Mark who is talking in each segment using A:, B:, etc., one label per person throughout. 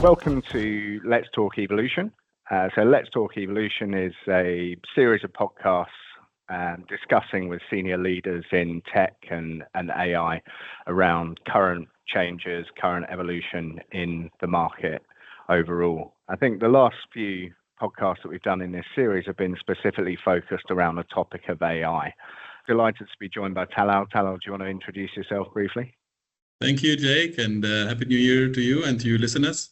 A: Welcome to Let's Talk Evolution. So Let's Talk Evolution is a series of podcasts discussing with senior leaders in tech and AI around current changes, current evolution in the market overall. I think the last few podcasts that we've done in this series have been specifically focused around the topic of AI. Delighted to be joined by Talal. Talal, do you want to introduce yourself briefly?
B: Thank you, Jake, and Happy New Year to you and to your listeners.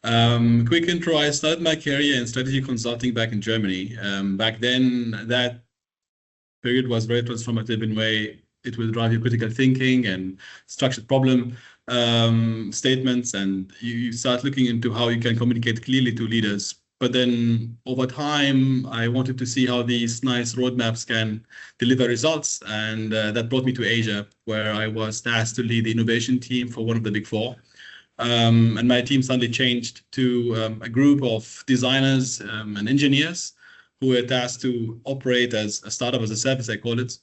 B: Quick intro, I started my career in strategy consulting back in Germany. Back then, that period was very transformative in a way. It will drive your critical thinking and structured problem statements, and you start looking into how you can communicate clearly to leaders. But then over time, I wanted to see how these nice roadmaps can deliver results. And that brought me to Asia, where I was tasked to lead the innovation team for one of the big four. And my team suddenly changed to a group of designers and engineers who were tasked to operate as a startup as a service, I call it,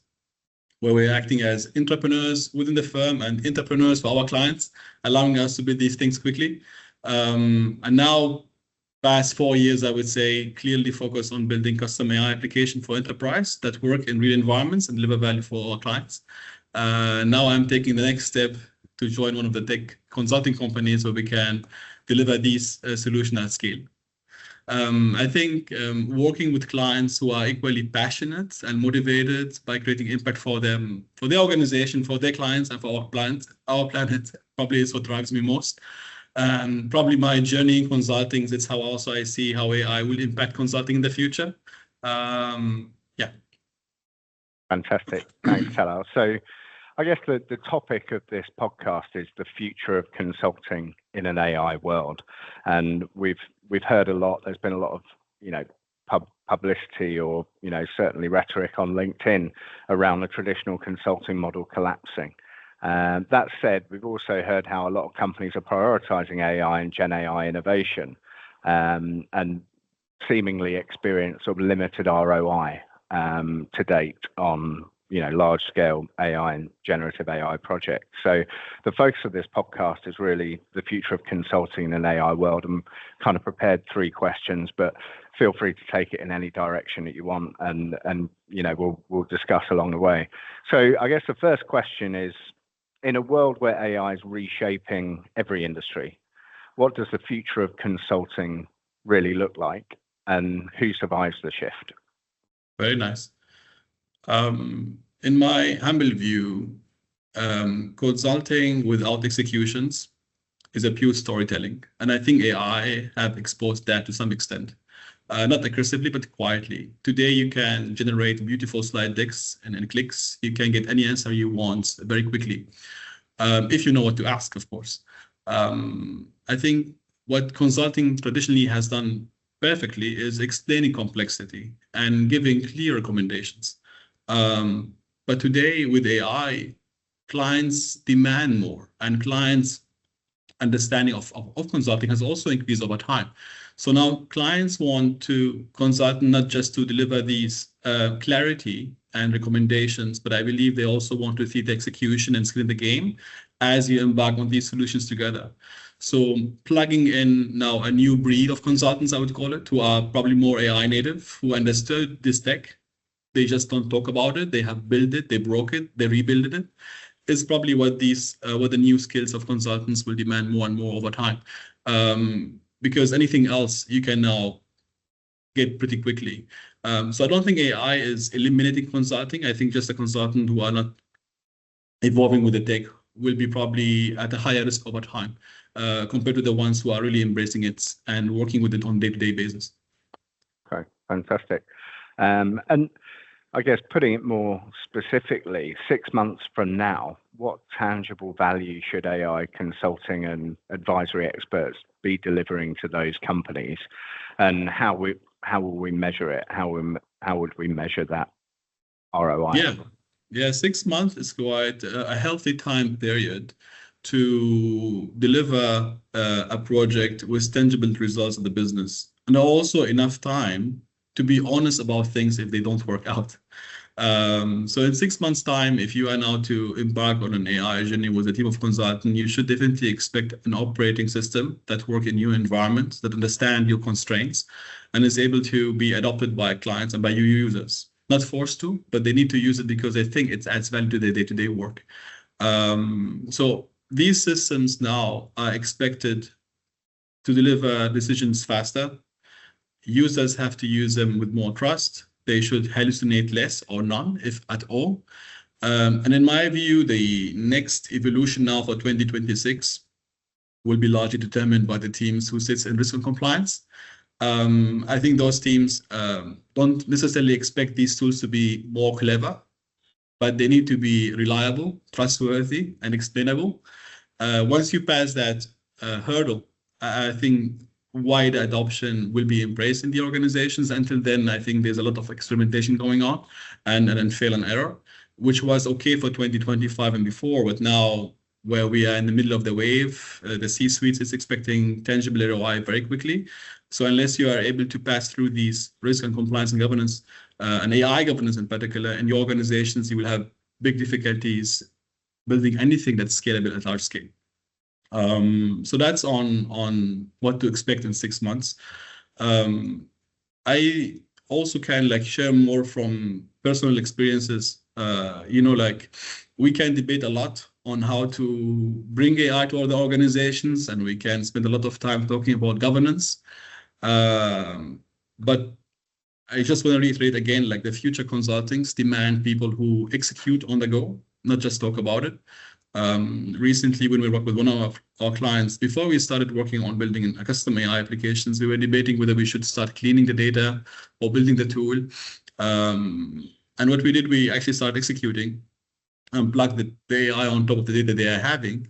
B: where we're acting as entrepreneurs within the firm and entrepreneurs for our clients, allowing us to build these things quickly. And now, past 4 years, I would say, clearly focus on building custom AI application for enterprise that work in real environments and deliver value for our clients. Now I'm taking the next step to join one of the tech consulting companies where we can deliver these solutions at scale. I think working with clients who are equally passionate and motivated by creating impact for them, for their organization, for their clients, and for our planet probably is what drives me most. Probably my journey in consulting, that's how also I see how AI will impact consulting in the future. Yeah.
A: Fantastic. Thanks, Talal. So I guess the topic of this podcast is the future of consulting in an AI world. And we've heard a lot, there's been a lot of, publicity or, certainly rhetoric on LinkedIn around the traditional consulting model collapsing. That said, we've also heard how a lot of companies are prioritizing AI and Gen AI innovation and seemingly experience sort of limited ROI to date on large-scale AI and generative AI projects. So the focus of this podcast is really the future of consulting in an AI world. I'm kind of prepared 3 questions, but feel free to take it in any direction that you want, and we'll discuss along the way. So I guess the first question is, in a world where AI is reshaping every industry, what does the future of consulting really look like, and who survives the shift?
B: Very nice. In my humble view, consulting without executions is a pure storytelling. And I think AI have exposed that to some extent. Not aggressively, but quietly. Today, you can generate beautiful slide decks and in clicks. You can get any answer you want very quickly, if you know what to ask, of course. I think what consulting traditionally has done perfectly is explaining complexity and giving clear recommendations. But today, with AI, clients demand more, and clients' understanding of consulting has also increased over time. So now clients want to consult not just to deliver these clarity and recommendations, but I believe they also want to see the execution and skin in the game as you embark on these solutions together. So plugging in now a new breed of consultants, I would call it, who are probably more AI native, who understood this tech. They just don't talk about it. They have built it, they broke it, they rebuilt it. Is probably what the new skills of consultants will demand more and more over time. Because anything else you can now get pretty quickly. So I don't think AI is eliminating consulting. I think just the consultant who are not evolving with the tech will be probably at a higher risk over time compared to the ones who are really embracing it and working with it on a day-to-day basis.
A: Okay, fantastic. And I guess putting it more specifically, 6 months from now, what tangible value should AI consulting and advisory experts be delivering to those companies, and how will we measure it? How would we measure that ROI?
B: Yeah. 6 months is quite a healthy time period to deliver a project with tangible results of the business, and also enough time to be honest about things if they don't work out. So in 6 months' time, if you are now to embark on an AI journey with a team of consultants, you should definitely expect an operating system that works in your environment, that understand your constraints, and is able to be adopted by clients and by your users. Not forced to, but they need to use it because they think it adds value to their day-to-day work. So these systems now are expected to deliver decisions faster. Users have to use them with more trust. They should hallucinate less or none, if at all. And in my view, the next evolution now for 2026 will be largely determined by the teams who sits in risk and compliance. I think those teams don't necessarily expect these tools to be more clever, but they need to be reliable, trustworthy, and explainable. Once you pass that hurdle, I think wide adoption will be embraced in the organizations. Until then, I think there's a lot of experimentation going on and fail and error, which was okay for 2025 and before, but now where we are in the middle of the wave, the C-suite is expecting tangible ROI very quickly. So unless you are able to pass through these risk and compliance and governance, and AI governance in particular, in your organizations, you will have big difficulties building anything that's scalable at large scale. So that's on what to expect in 6 months. I also can like share more from personal experiences. Like we can debate a lot on how to bring AI to other organizations, and we can spend a lot of time talking about governance. But I just want to reiterate again, like the future consultings demand people who execute on the go, not just talk about it. Recently, when we worked with one of our clients, before we started working on building a custom AI applications, we were debating whether we should start cleaning the data or building the tool. And what we did, we actually started executing and plug the AI on top of the data they are having.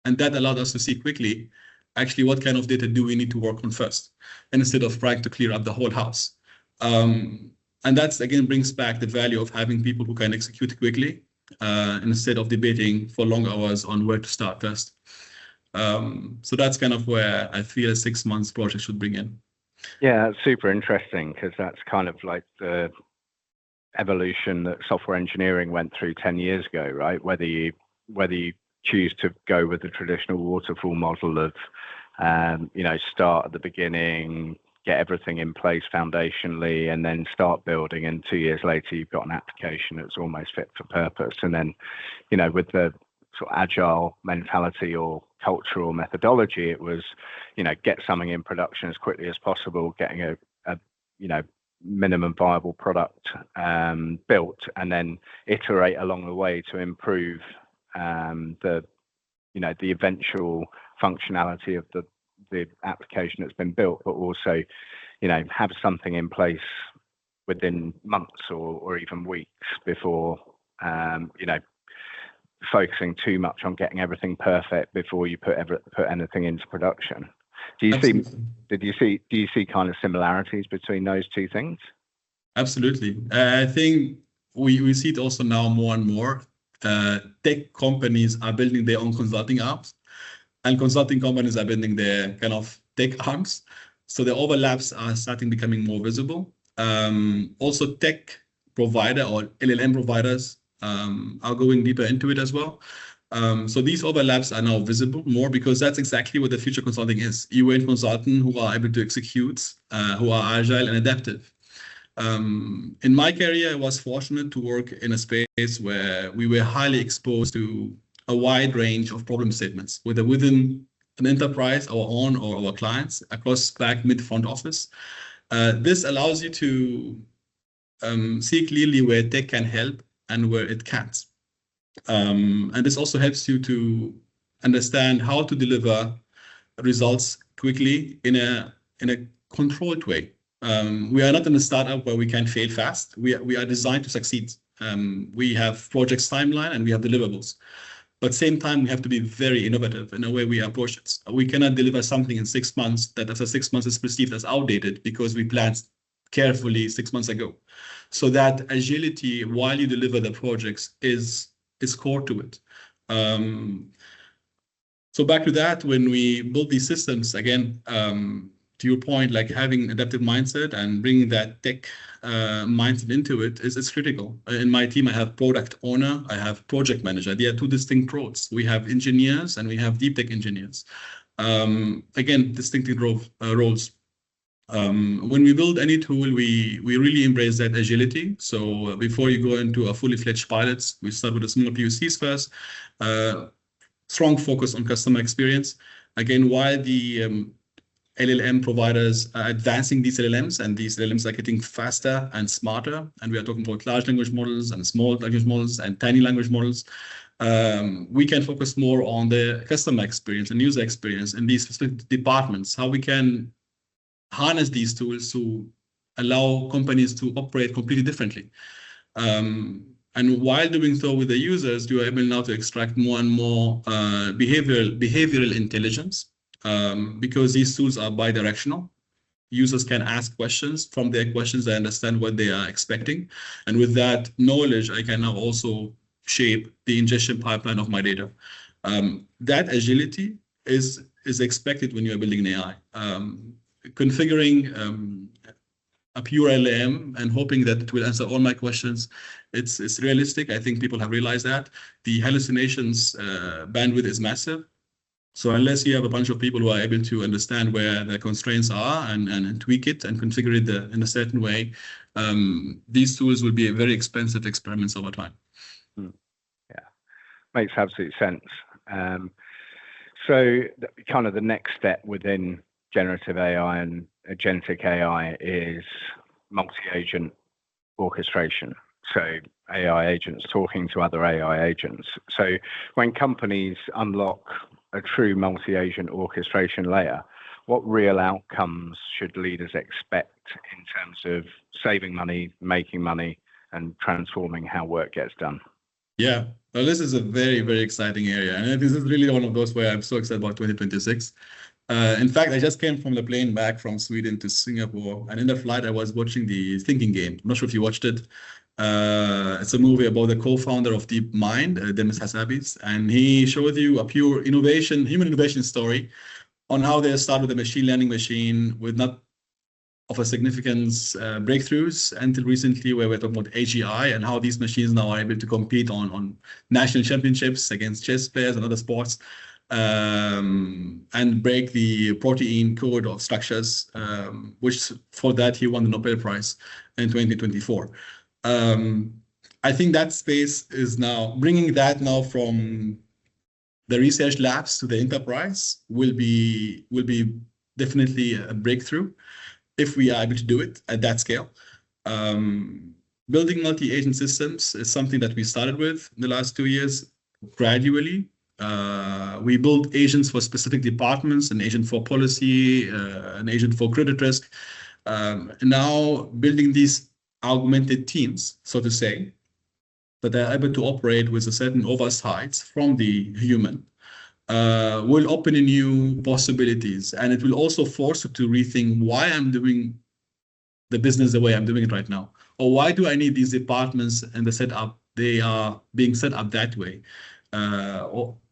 B: And that allowed us to see quickly, actually, what kind of data do we need to work on first, instead of trying to clear up the whole house. And that's, again, brings back the value of having people who can execute quickly instead of debating for long hours on where to start first. So that's kind of where I feel a 6 months project should bring in.
A: Yeah, it's super interesting because that's kind of like the evolution that software engineering went through 10 years ago, right? Whether you choose to go with the traditional waterfall model of, start at the beginning, get everything in place foundationally, and then start building. And 2 years later, you've got an application that's almost fit for purpose. And then, with the sort of agile mentality or cultural methodology, it was, get something in production as quickly as possible, getting a minimum viable product built, and then iterate along the way to improve the eventual functionality of the application that's been built, but also, have something in place within months or even weeks before, focusing too much on getting everything perfect before you put anything into production. Do you see kind of similarities between those two things?
B: Absolutely. I think we see it also now more and more. Tech companies are building their own consulting apps, and consulting companies are building their kind of tech arms. So the overlaps are starting becoming more visible. Also, tech provider or LLM providers are going deeper into it as well. So these overlaps are now visible more because that's exactly what the future consulting is. You want consultants who are able to execute, who are agile and adaptive. In my career, I was fortunate to work in a space where we were highly exposed to a wide range of problem statements, whether within an enterprise, our own or our clients, across back, mid, front office. This allows you to see clearly where tech can help and where it can't. And this also helps you to understand how to deliver results quickly in a controlled way. We are not in a startup where we can fail fast. We are designed to succeed. We have projects timeline and we have deliverables. But same time, we have to be very innovative in the way we approach it. We cannot deliver something in 6 months that after 6 months is perceived as outdated because we planned carefully 6 months ago. So that agility while you deliver the projects is core to it. So back to that, when we build these systems, again, to your point, like having adaptive mindset and bringing that tech mindset into it is critical. In my team, I have product owner, I have project manager. They are two distinct roles. We have engineers and we have deep tech engineers. Again, distinctive roles. When we build any tool, we really embrace that agility. So before you go into a fully fledged pilots, we start with a small POCs first. Strong focus on customer experience. Again, while the LLM providers are advancing these LLMs, and these LLMs are getting faster and smarter, and we are talking about large language models and small language models and tiny language models, we can focus more on the customer experience and user experience in these specific departments, how we can harness these tools to allow companies to operate completely differently. And while doing so with the users, you are able now to extract more and more behavioral intelligence, because these tools are bi-directional. Users can ask questions. From their questions, they understand what they are expecting. And with that knowledge, I can now also shape the ingestion pipeline of my data. That agility is expected when you are building an AI. Configuring a pure LLM and hoping that it will answer all my questions, it's realistic. I think people have realized that. The hallucinations bandwidth is massive. So unless you have a bunch of people who are able to understand where the constraints are and tweak it and configure it in a certain way, these tools will be very expensive experiments over time.
A: Yeah, makes absolute sense. So kind of the next step within generative AI and agentic AI is multi-agent orchestration. So AI agents talking to other AI agents. So when companies unlock a true multi-agent orchestration layer, what real outcomes should leaders expect in terms of saving money, making money, and transforming how work gets done?
B: Yeah, well, this is a very, very exciting area. And this is really one of those where I'm so excited about 2026. In fact, I just came from the plane back from Sweden to Singapore, and in the flight, I was watching the Thinking Game. I'm not sure if you watched it. It's a movie about the co-founder of DeepMind, Demis Hassabis, and he showed you a pure innovation, human innovation story on how they started with a machine learning machine with not of a significance breakthroughs until recently, where we're talking about AGI and how these machines now are able to compete on national championships against chess players and other sports. And break the protein code of structures, which for that he won the Nobel Prize in 2024. I think that space is now bringing that now from the research labs to the enterprise will be definitely a breakthrough if we are able to do it at that scale. Building multi-agent systems is something that we started with in the last 2 years gradually. We build agents for specific departments, an agent for policy, an agent for credit risk. Now building these augmented teams, so to say, that are able to operate with a certain oversight from the human, will open new possibilities. And it will also force you to rethink why I'm doing the business the way I'm doing it right now. Or why do I need these departments and the setup? They are being set up that way.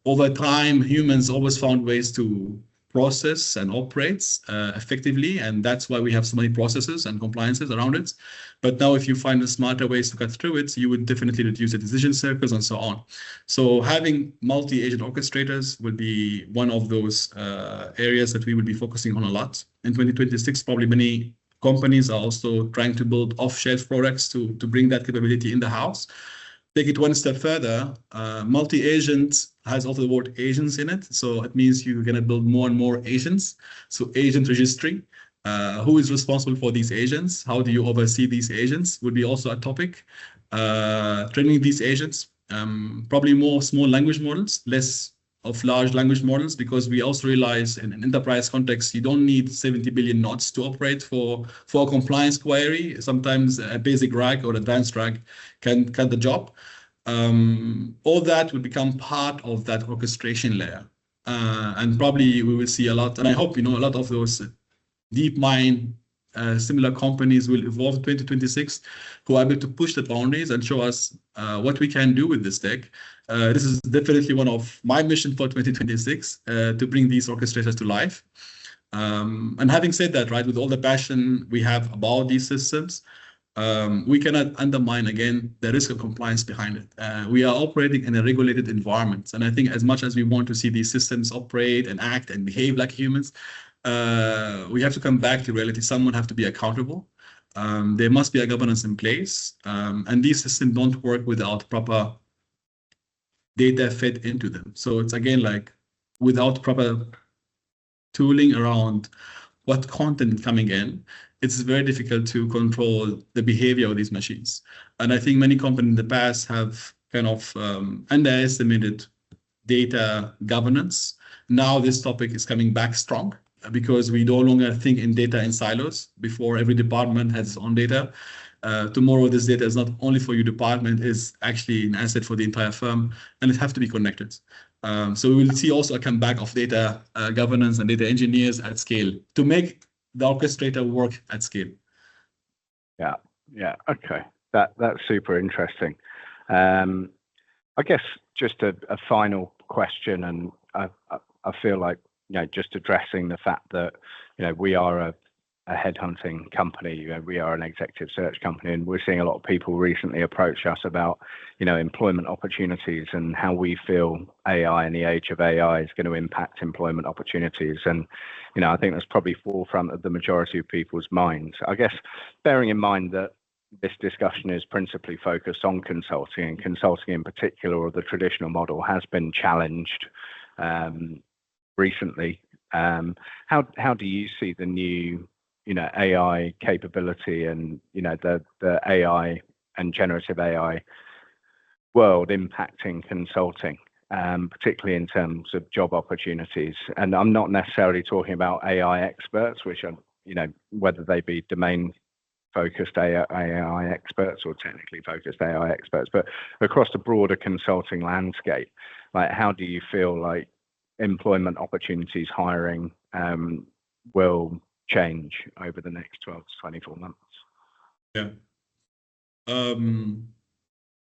B: Over time, humans always found ways to process and operate effectively, and that's why we have so many processes and compliances around it. But now if you find the smarter ways to cut through it, you would definitely reduce the decision circles and so on. So having multi-agent orchestrators will be one of those areas that we will be focusing on a lot. In 2026, probably many companies are also trying to build off-shelf products to bring that capability in the house. Take it one step further, multi-agent has also the word agents in it. So it means you're going to build more and more agents. So agent registry, who is responsible for these agents? How do you oversee these agents would be also a topic. Training these agents, probably more small language models, less of large language models, because we also realize in an enterprise context, you don't need 70 billion nodes to operate for a compliance query. Sometimes a basic RAG or advanced RAG can cut the job. All that will become part of that orchestration layer. And probably we will see a lot, and I hope, a lot of those DeepMind similar companies will evolve in 2026, who are able to push the boundaries and show us what we can do with this tech. This is definitely one of my mission for 2026, to bring these orchestrators to life. And having said that, right, with all the passion we have about these systems, we cannot undermine, again, the risk of compliance behind it. We are operating in a regulated environment. And I think as much as we want to see these systems operate and act and behave like humans, we have to come back to reality. Someone have to be accountable. There must be a governance in place. And these systems don't work without proper data fed into them. So it's, again, like without proper tooling around what content is coming in, it's very difficult to control the behavior of these machines. And I think many companies in the past have kind of underestimated data governance. Now this topic is coming back strong because we no longer think in data in silos. Before, every department has its own data. Tomorrow, this data is not only for your department, is actually an asset for the entire firm, and it has to be connected. So we will see also a comeback of data governance and data engineers at scale to make the orchestrator work at scale.
A: Yeah, okay. That's super interesting. I guess just a final question, and I feel like, just addressing the fact that, we are a headhunting company, we are an executive search company, and we're seeing a lot of people recently approach us about, employment opportunities and how we feel AI in the age of AI is going to impact employment opportunities. And, I think that's probably forefront of the majority of people's minds. I guess bearing in mind that this discussion is principally focused on consulting, and consulting in particular, or the traditional model, has been challenged recently. How do you see the new AI capability and the AI and generative AI world impacting consulting, particularly in terms of job opportunities? And I'm not necessarily talking about AI experts, which are whether they be domain focused AI experts or technically focused AI experts, but across the broader consulting landscape, like, how do you feel like employment opportunities, hiring will change over the next 12 to 24 months?
B: Yeah.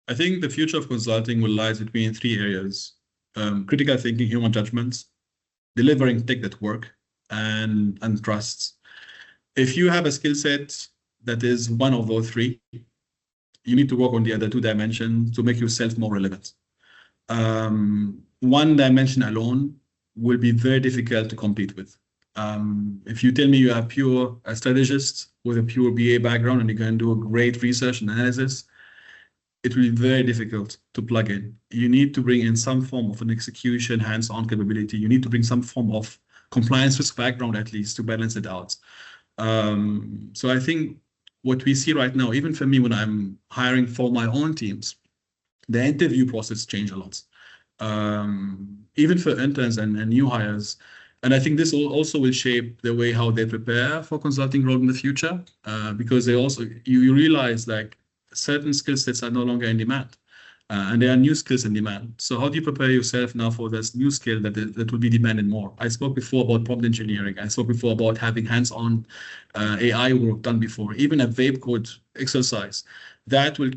B: I think the future of consulting will lie between three areas: critical thinking, human judgments, delivering tech that work, and trusts. If you have a skill set that is one of those three, you need to work on the other two dimensions to make yourself more relevant. One dimension alone will be very difficult to compete with. If you tell me you are pure a strategist with a pure BA background and you can do a great research and analysis, it will be very difficult to plug in. You need to bring in some form of an execution, hands-on capability. You need to bring some form of compliance risk background, at least, to balance it out. So I think what we see right now, even for me, when I'm hiring for my own teams, the interview process changed a lot. Even for interns and new hires. And I think this also will shape the way how they prepare for consulting role in the future, because they also, you realize like certain skill sets are no longer in demand, and there are new skills in demand. So how do you prepare yourself now for this new skill that will be demanded more? I spoke before about prompt engineering. I spoke before about having hands-on AI work done before, even a vape code exercise. That will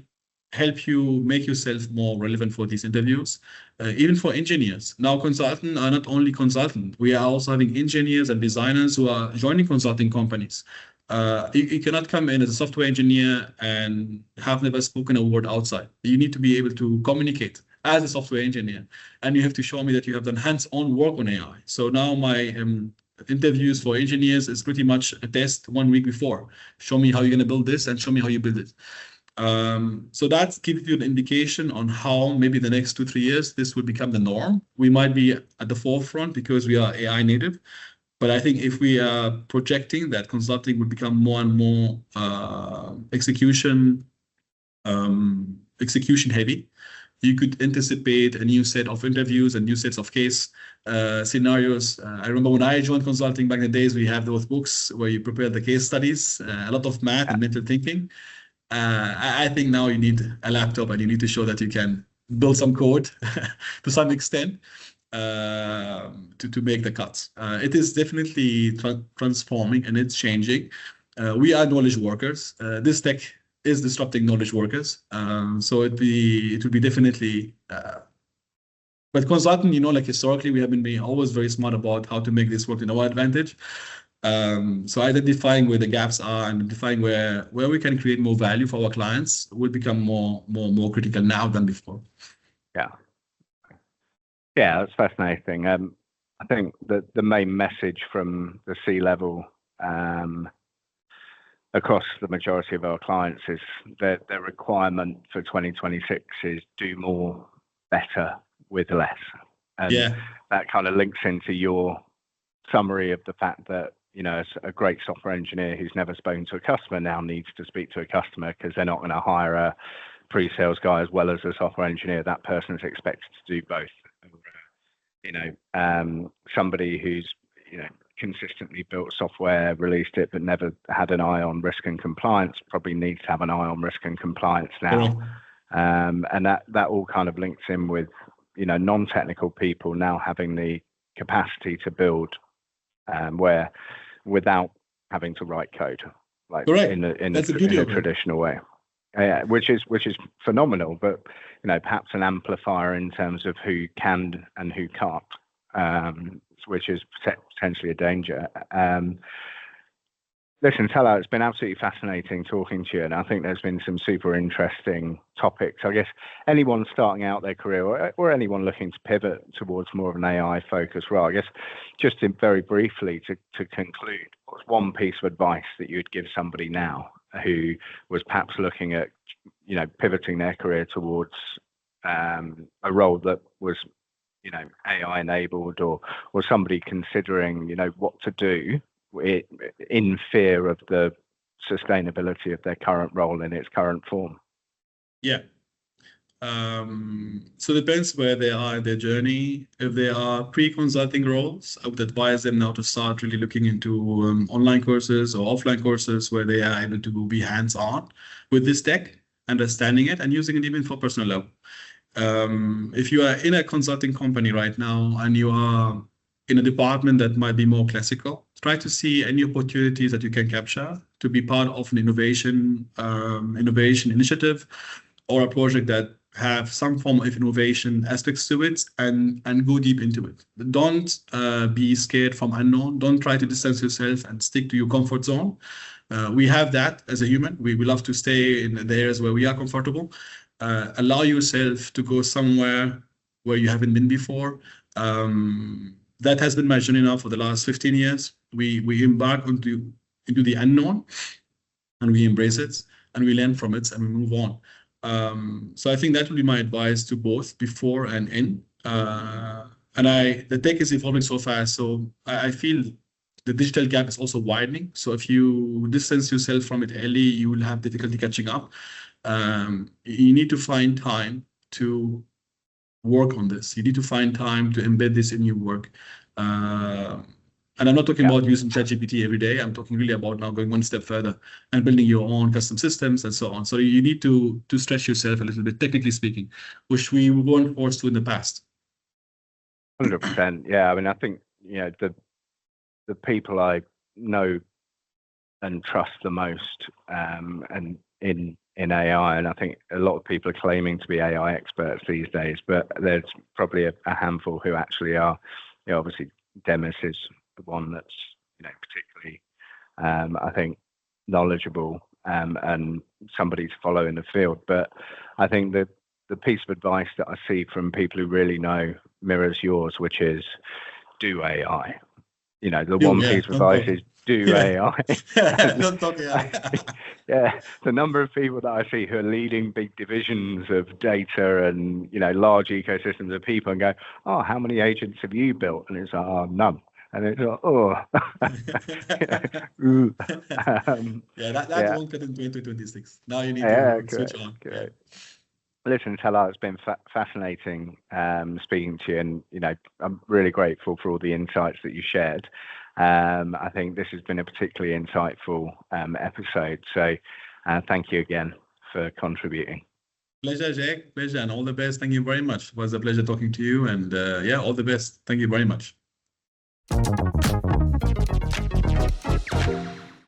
B: help you make yourself more relevant for these interviews, even for engineers. Now, consultants are not only consultants. We are also having engineers and designers who are joining consulting companies. You cannot come in as a software engineer and have never spoken a word outside. You need to be able to communicate as a software engineer, and you have to show me that you have done hands-on work on AI. So now my interviews for engineers is pretty much a test 1 week before. Show me how you're going to build this and show me how you build it. So that gives you an indication on how maybe the next 2-3 years this will become the norm. We might be at the forefront because we are AI native, but I think if we are projecting that consulting will become more and more execution heavy, you could anticipate a new set of interviews and new sets of case scenarios. I remember when I joined consulting back in the days, we have those books where you prepare the case studies, a lot of math and mental thinking. I think now you need a laptop and you need to show that you can build some code to some extent to make the cuts. It is definitely transforming and it's changing. We are knowledge workers. This tech is disrupting knowledge workers. So it would be definitely. But consulting, like historically, we have been always very smart about how to make this work in our advantage. So identifying where the gaps are and identifying where we can create more value for our clients will become more critical now than before.
A: Yeah. Yeah, that's fascinating. I think that the main message from the C-level across the majority of our clients is that their requirement for 2026 is do more, better with less. And that kind of links into your summary of the fact that, as a great software engineer who's never spoken to a customer now needs to speak to a customer because they're not going to hire a pre-sales guy as well as a software engineer. That person is expected to do both. Somebody who's, consistently built software, released it, but never had an eye on risk and compliance, probably needs to have an eye on risk and compliance now. And that all kind of links in with, non-technical people now having the capacity to build where without having to write code, like in a traditional way. Which is phenomenal, but perhaps an amplifier in terms of who can and who can't, which is potentially a danger. Listen, Talal, it's been absolutely fascinating talking to you, and I think there's been some super interesting topics. I guess anyone starting out their career or anyone looking to pivot towards more of an AI focus role, I guess just very briefly to conclude, what's one piece of advice that you would give somebody now who was perhaps looking at, pivoting their career towards a role that was, AI enabled, or somebody considering, what to do in fear of the sustainability of their current role in its current form?
B: Yeah. So it depends where they are in their journey. If they are pre-consulting roles, I would advise them now to start really looking into online courses or offline courses where they are able to be hands-on with this tech, understanding it and using it even for personal level. If you are in a consulting company right now and you are in a department that might be more classical, try to see any opportunities that you can capture to be part of an innovation initiative or a project that have some form of innovation aspects to it and go deep into it. Don't be scared from unknown. Don't try to distance yourself and stick to your comfort zone. We have that as a human. We love to stay in the areas where we are comfortable. Allow yourself to go somewhere where you haven't been before. That has been my journey now for the last 15 years. We embark into the unknown and we embrace it and we learn from it and we move on. So I think that would be my advice to both before and in. The tech is evolving so fast. So I feel the digital gap is also widening. So if you distance yourself from it early, you will have difficulty catching up. You need to find time to work on this. You need to find time to embed this in your work. And I'm not talking about using ChatGPT every day. I'm talking really about now going one step further and building your own custom systems and so on. So you need to stretch yourself a little bit, technically speaking, which we weren't forced to in the past.
A: 100%. Yeah. I mean, I think, the people I know and trust the most and in AI, and I think a lot of people are claiming to be AI experts these days, but there's probably a handful who actually are. Obviously Demis is the one that's particularly I think knowledgeable and somebody to follow in the field. But I think that the piece of advice that I see from people who really know mirrors yours, which is do AI. Piece of advice is do AI.
B: Don't talk AI.
A: The number of people that I see who are leading big divisions of data and large ecosystems of people and go, oh, how many agents have you built? And it's none. And it's that
B: won't cut in 2026. Now you need to switch on.
A: Correct. Listen, Talal, it's been fascinating speaking to you, and I'm really grateful for all the insights that you shared. I think this has been a particularly insightful episode. So thank you again for contributing.
B: Pleasure, Jake. Pleasure, and all the best. Thank you very much. It was a pleasure talking to you, and all the best. Thank you very much.